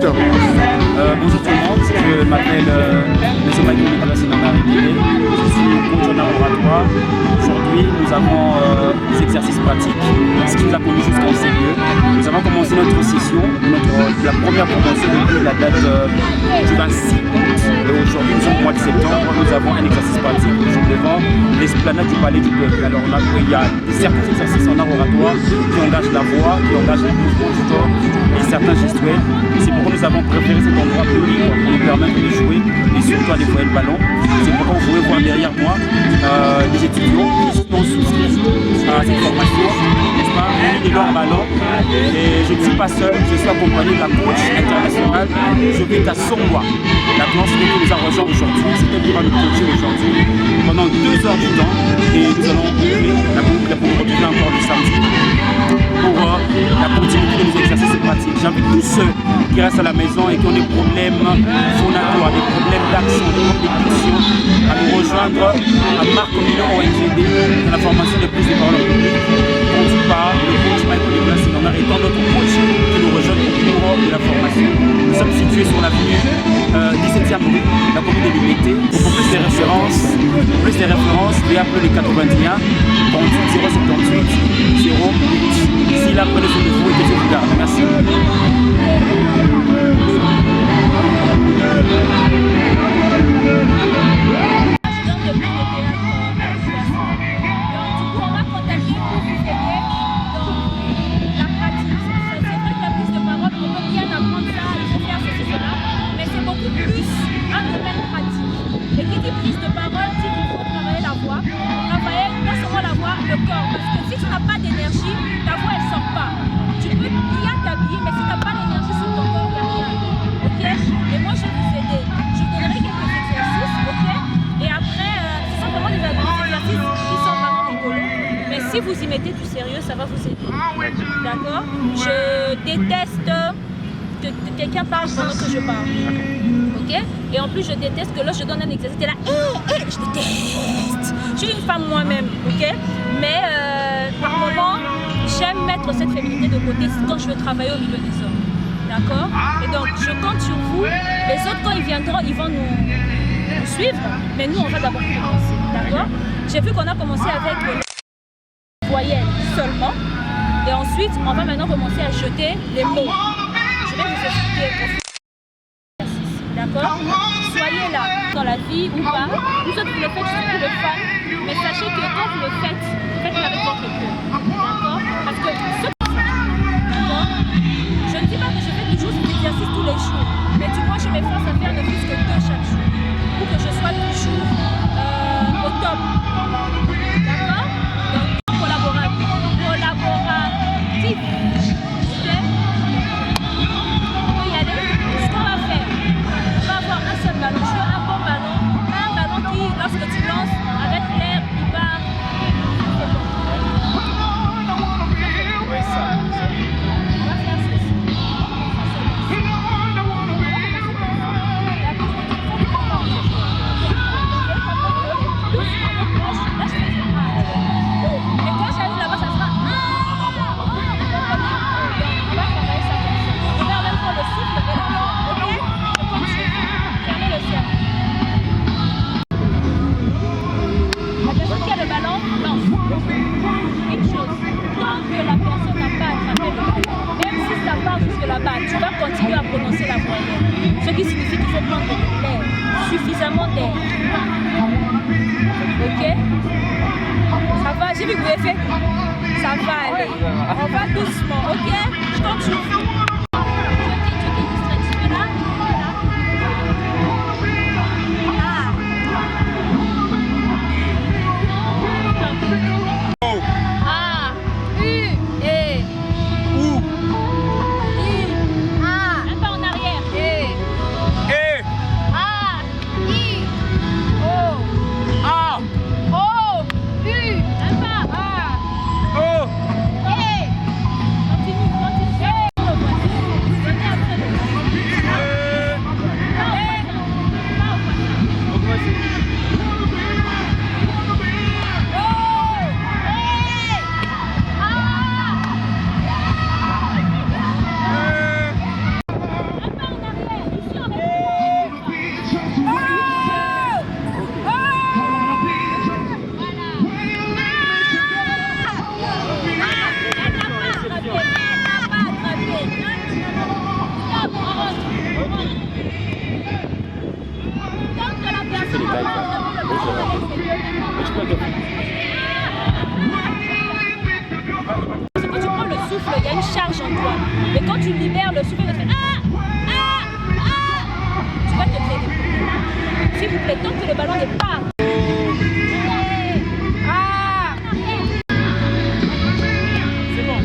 instructeur. Bonjour tout le monde, je m'appelle M. Michael Nicolas Sinanari. Je suis coach en laboratoire. Aujourd'hui, nous avons des exercices pratiques, ce qui nous a conduit jusqu'en CE. Nous avons commencé notre session, la première promotion depuis la date du 26 août. Et aujourd'hui, nous sommes au mois de septembre, nous avons un exercice pratique devant l'esplanade du Palais du Peuple. Alors il y a certains exercices en art oratoire qui engagent la voix, qui engagent les mouvements du corps et certains gestuels. C'est pourquoi nous avons préféré cet endroit public pour nous permettre de jouer et surtout à déployer le ballon. C'est pourquoi vous pouvez voir derrière moi des étudiants qui sont souscrits à cette formation, n'est-ce pas, et leur ballon. Et je ne suis pas seul, je suis accompagné de la coach internationale Jovita Songwa. La blanche qui nous a rejoint aujourd'hui, c'est elle qui va nous coacher aujourd'hui pendant 2 heures du temps. Et nous allons ouvrir la boucle pour retrouver encore le samedi pour la continuité de nos exercices pratiques. J'invite tous ceux qui restent à la maison et qui ont des problèmes phonatoires, des problèmes d'accent, des problèmes de diction, à nous rejoindre à Marc Comino ONGD dans la formation de prise de parole en public, conduit par le coach Michael Nicolas Sinanari étant notre coach qui nous rejoint au cours de la formation. Nous sommes situés sur l'avenue 17e rue, la commune de Liberté. Pour plus de références, veuillez appeler les 81 38 078 08. Si là, prenez soin de vous et que Dieu vous garde. Merci. Et qui dit prise de parole dit qu'il faut travailler la voix, travailler non seulement la voix, le corps. Parce que si tu n'as pas d'énergie, ta voix elle ne sort pas. Tu peux bien t'habiller, mais si tu n'as pas d'énergie sur ton corps, il n'y a rien. Ok? Et moi je vais vous aider. Je vous donnerai quelques exercices, ok? Et après, ce sont vraiment des exercices qui sont vraiment rigolos. Mais si vous y mettez du sérieux, ça va vous aider. D'accord? Je déteste que quelqu'un parle pendant que je parle. Ok? Et en plus, je déteste que là, je donne un exercice, t'es là, je déteste. Je suis une femme moi-même, ok? Mais par moment, j'aime mettre cette féminité de côté quand je veux travailler au milieu des hommes. D'accord? Et donc, je compte sur vous. Les autres, quand ils viendront, ils vont nous suivre. Mais nous, on va d'abord commencer. D'accord? J'ai vu qu'on a commencé avec les voyelles seulement. Et ensuite, on va maintenant commencer à jeter les mots. Je vais vous expliquer. D'accord? Soyez là dans la vie ou pas. Vous autres, vous le faites, je suis le fan. Mais sachez que quand vous le faites, faites-le avec votre cœur. D'accord? Parce que ce que d'accord? Je ne dis pas que je fais toujours cet exercice tous les jours. Mais du moins, je m'efforce à faire ne plus que 2 chaque jour. Pour que je sois toujours au top. D'accord? Donc, collaboratif. Lorsque tu lances avec l'air, il va. tu libères le souffle, tu fais tu vas te créer des problèmes. S'il vous plaît, tant que le ballon n'est pas. C'est bon,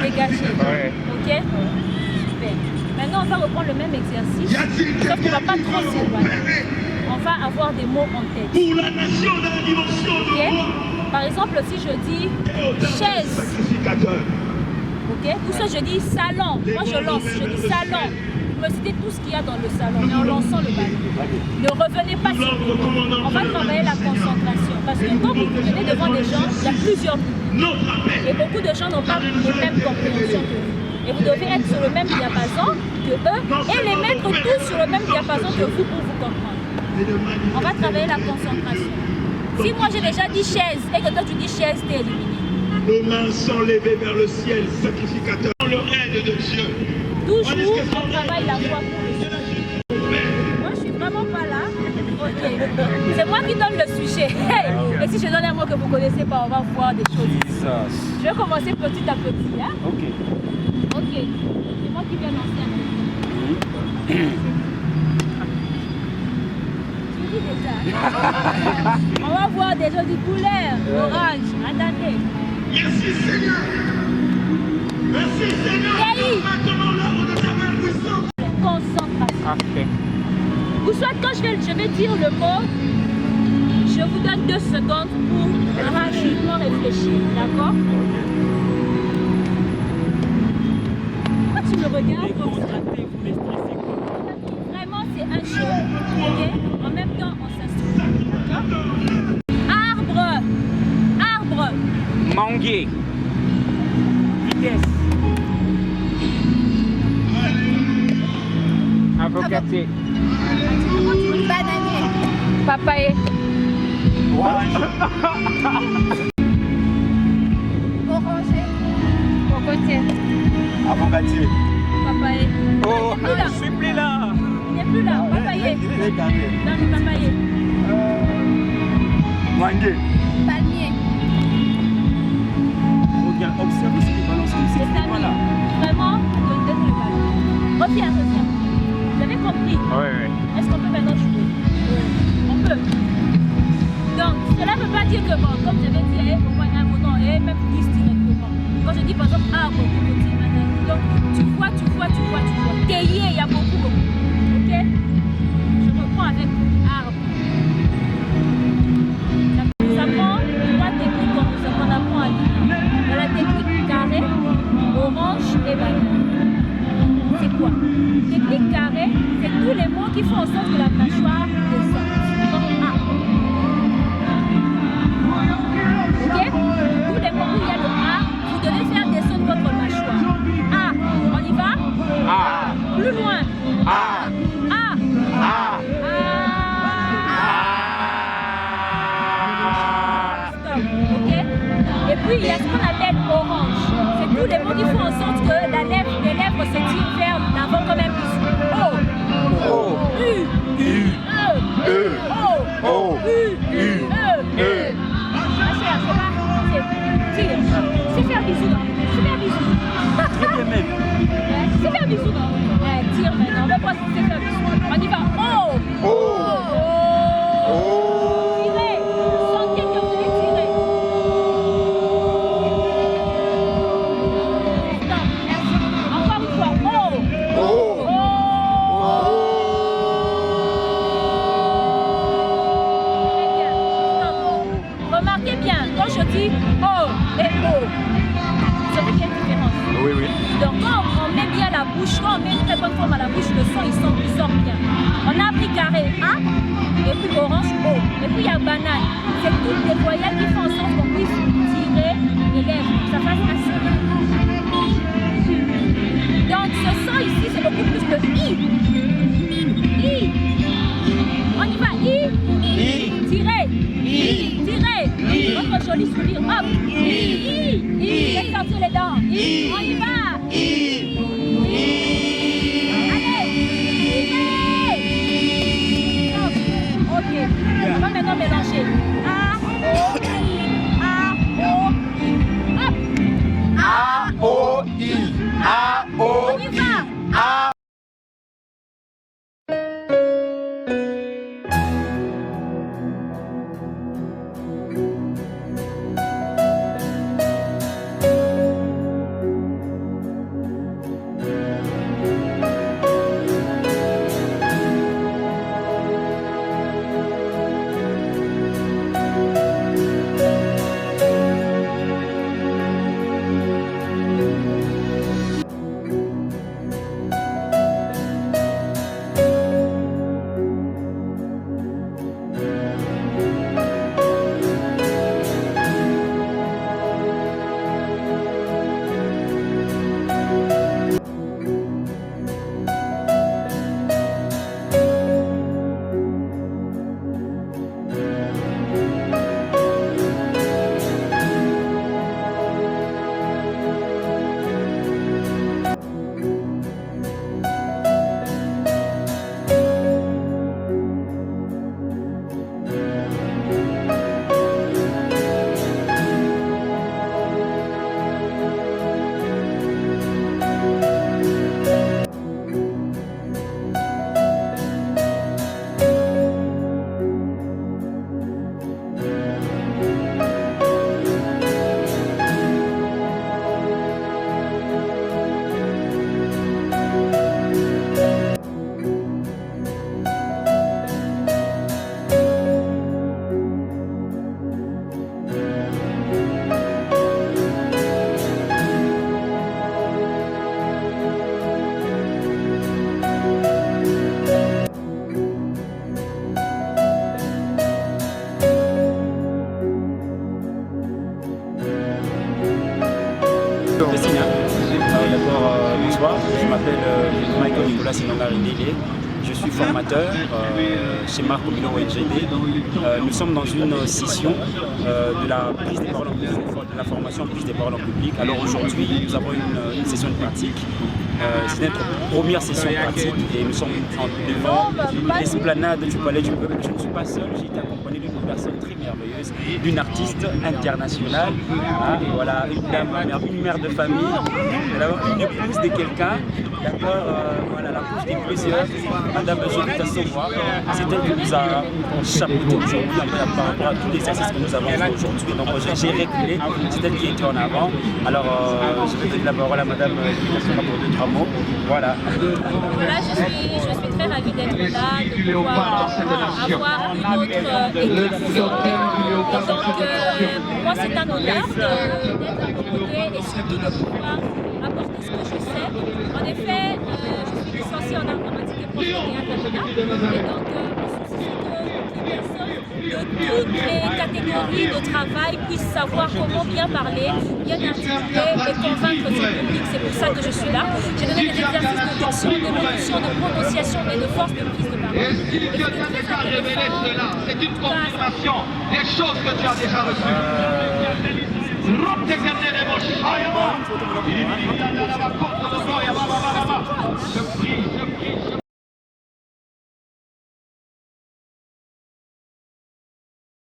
dégagé. Ouais. Ok? Super. Maintenant, on va reprendre le même exercice. Sauf qu'on ne va pas trop s'éloigner. On va avoir des mots en tête. Pour la nation dans la dimension de moi. Par exemple, si je dis chaise. Ok? Ou soit je dis salon. Moi, je lance. Je dis salon. Vous me citez tout ce qu'il y a dans le salon, mais en lançant le ballon. Ne revenez pas sur les mots. On va travailler la concentration. Parce que quand vous venez devant des gens, il y a plusieurs publics. Et beaucoup de gens n'ont pas les mêmes compréhensions que vous. Et vous devez être sur le même diapason que eux et les mettre tous sur le même diapason que vous pour vous comprendre. On va travailler la concentration. Si moi j'ai déjà dit chaise et que toi tu dis chaise, t'es éliminé. Nos mains sont levées vers le ciel, sacrificateur. Dans le règne de Dieu. Toujours, on travaille la foi pour le sujet. Moi, je suis vraiment pas là. Ok. C'est moi qui donne le sujet. Hey. Et si je donne un mot que vous ne connaissez pas, on va voir des choses. Je vais commencer petit à petit. Hein? Ok. Ok. C'est moi qui viens lancer un peu. Je dis déjà. On va voir des choses de couleur, orange. Attendez. Merci Seigneur. Merci Seigneur. Maintenant l'œuvre de ta main puissante. Concentration. Ok. Ou soit quand je vais dire le mot, je vous donne 2 secondes pour rapidement réfléchir. D'accord? Pourquoi tu me regardes comme ça? Vraiment, c'est un jeu. Ok? En même temps, on s'instruit. D'accord? Arbre. Arbre. Manguier. Vitesse. Avocatier. Bananier. Papaye. Oranger. Cocotier. Avocatier. Papaye. Oh, Il n'est plus là. je suis plus là. Il n'est plus là. Papaye. Dans le papaye. Mangué. Palmier. Regarde, observe ici les ballons. C'est Voilà. vraiment, donne le ballon. Reviens. Vous avez compris? Ouais. Est-ce qu'on peut maintenant jouer? On peut. Donc, cela ne veut pas dire que, bon, comme je vais dire, au moins un mot, non, et même 10 directement. Quand je dis par exemple arbre, donc tu vois. Théier, il y a beaucoup. Ok? Je reprends avec arbre. Ça prend 3 techniques qu'on apprend à lire. Dans la technique carré, orange et banane. C'est quoi? Technique carré, c'est tous les mots qui font en sorte que la mâchoire descende. Donc A. Ok? Tous les mots où il y a le A, vous devez faire descendre votre mâchoire. A. On y va? A. Plus loin. A. A. A. Stop. Ok? Et puis il y a ce qu'on appelle orange. C'est tous les mots qui font en sorte que les lèvres se tirent vers l'avant comme un bisou. O. O. U. U. E. O. O. U. U. E. Ma chère, c'est pas. Tire. C'est faire bisou. C'est faire bisou. Très bien même. C'est faire bisou. Tire maintenant. On va voir si c'est faire bisou. On y va. O. O. Tirez. Sentez que vous voulez tirer. Stop. Merci. Encore une fois. O. Remarquez bien, quand je dis O et O, vous savez qu'il y a une différence. Oui. Donc quand on met bien la bouche, quand on met une très bonne forme à la bouche, le son il sent plus sort bien. On a pris carré A, et puis orange O. Et puis il y a banane. C'est toutes les voyelles qui font en sorte qu'on puisse tirer les lèvres. Ça fasse assez bien. Donc ce son ici, c'est beaucoup plus le I. I. On y va. I. I. Tirez. I. Tirez. Votre joli sourire. Hop. I. I. Faites sortir les dents. I. On y va. I. Allez. Tirez. Hop. Ok. On va maintenant mélanger. A. O. I. A. O. I. Hop. A, O, I. A, O, On y va. A. D'abord, bonsoir, je m'appelle Michael Nicolas Sinongarinele. Je suis formateur chez Marc Milo ONGD. Nous sommes dans une session de la prise des paroles en public, de la formation prise des paroles en public. Alors aujourd'hui, nous avons une session de pratique. C'est notre première session pratique et nous sommes devant l'esplanade du Palais du Peuple. Je ne suis pas seul, j'ai été accompagné d'une personne très merveilleuse, d'une artiste internationale. Voilà, une mère de famille, une épouse de quelqu'un. D'accord, voilà, la couche des plusieurs, Madame Jolita Sauvois. C'est elle qui nous a chapeauté aujourd'hui par rapport à tous les exercices que nous avons fait aujourd'hui. Donc j'ai reculé, c'est elle qui était en avant. Alors je vais donner la parole à Madame Jolita Sauvois pour 2-3 mots. Voilà. Voilà, je suis très ravie d'être là, de pouvoir avoir une autre édition. Et donc, pour moi, c'est un honneur d'être à vos côtés et surtout de pouvoir apporter ce que je sais. En effet, je suis licenciée en informatique et professionnelle d'Agena. Et donc, mon souci, c'est que toutes les catégories de travail puissent savoir comment bien parler, bien articuler et convaincre son public. C'est pour ça que je suis là. J'ai donné des exercices de diction, d'élocution, de prononciation et de force de prise de parole. C'est une confirmation des choses que tu as déjà reçues.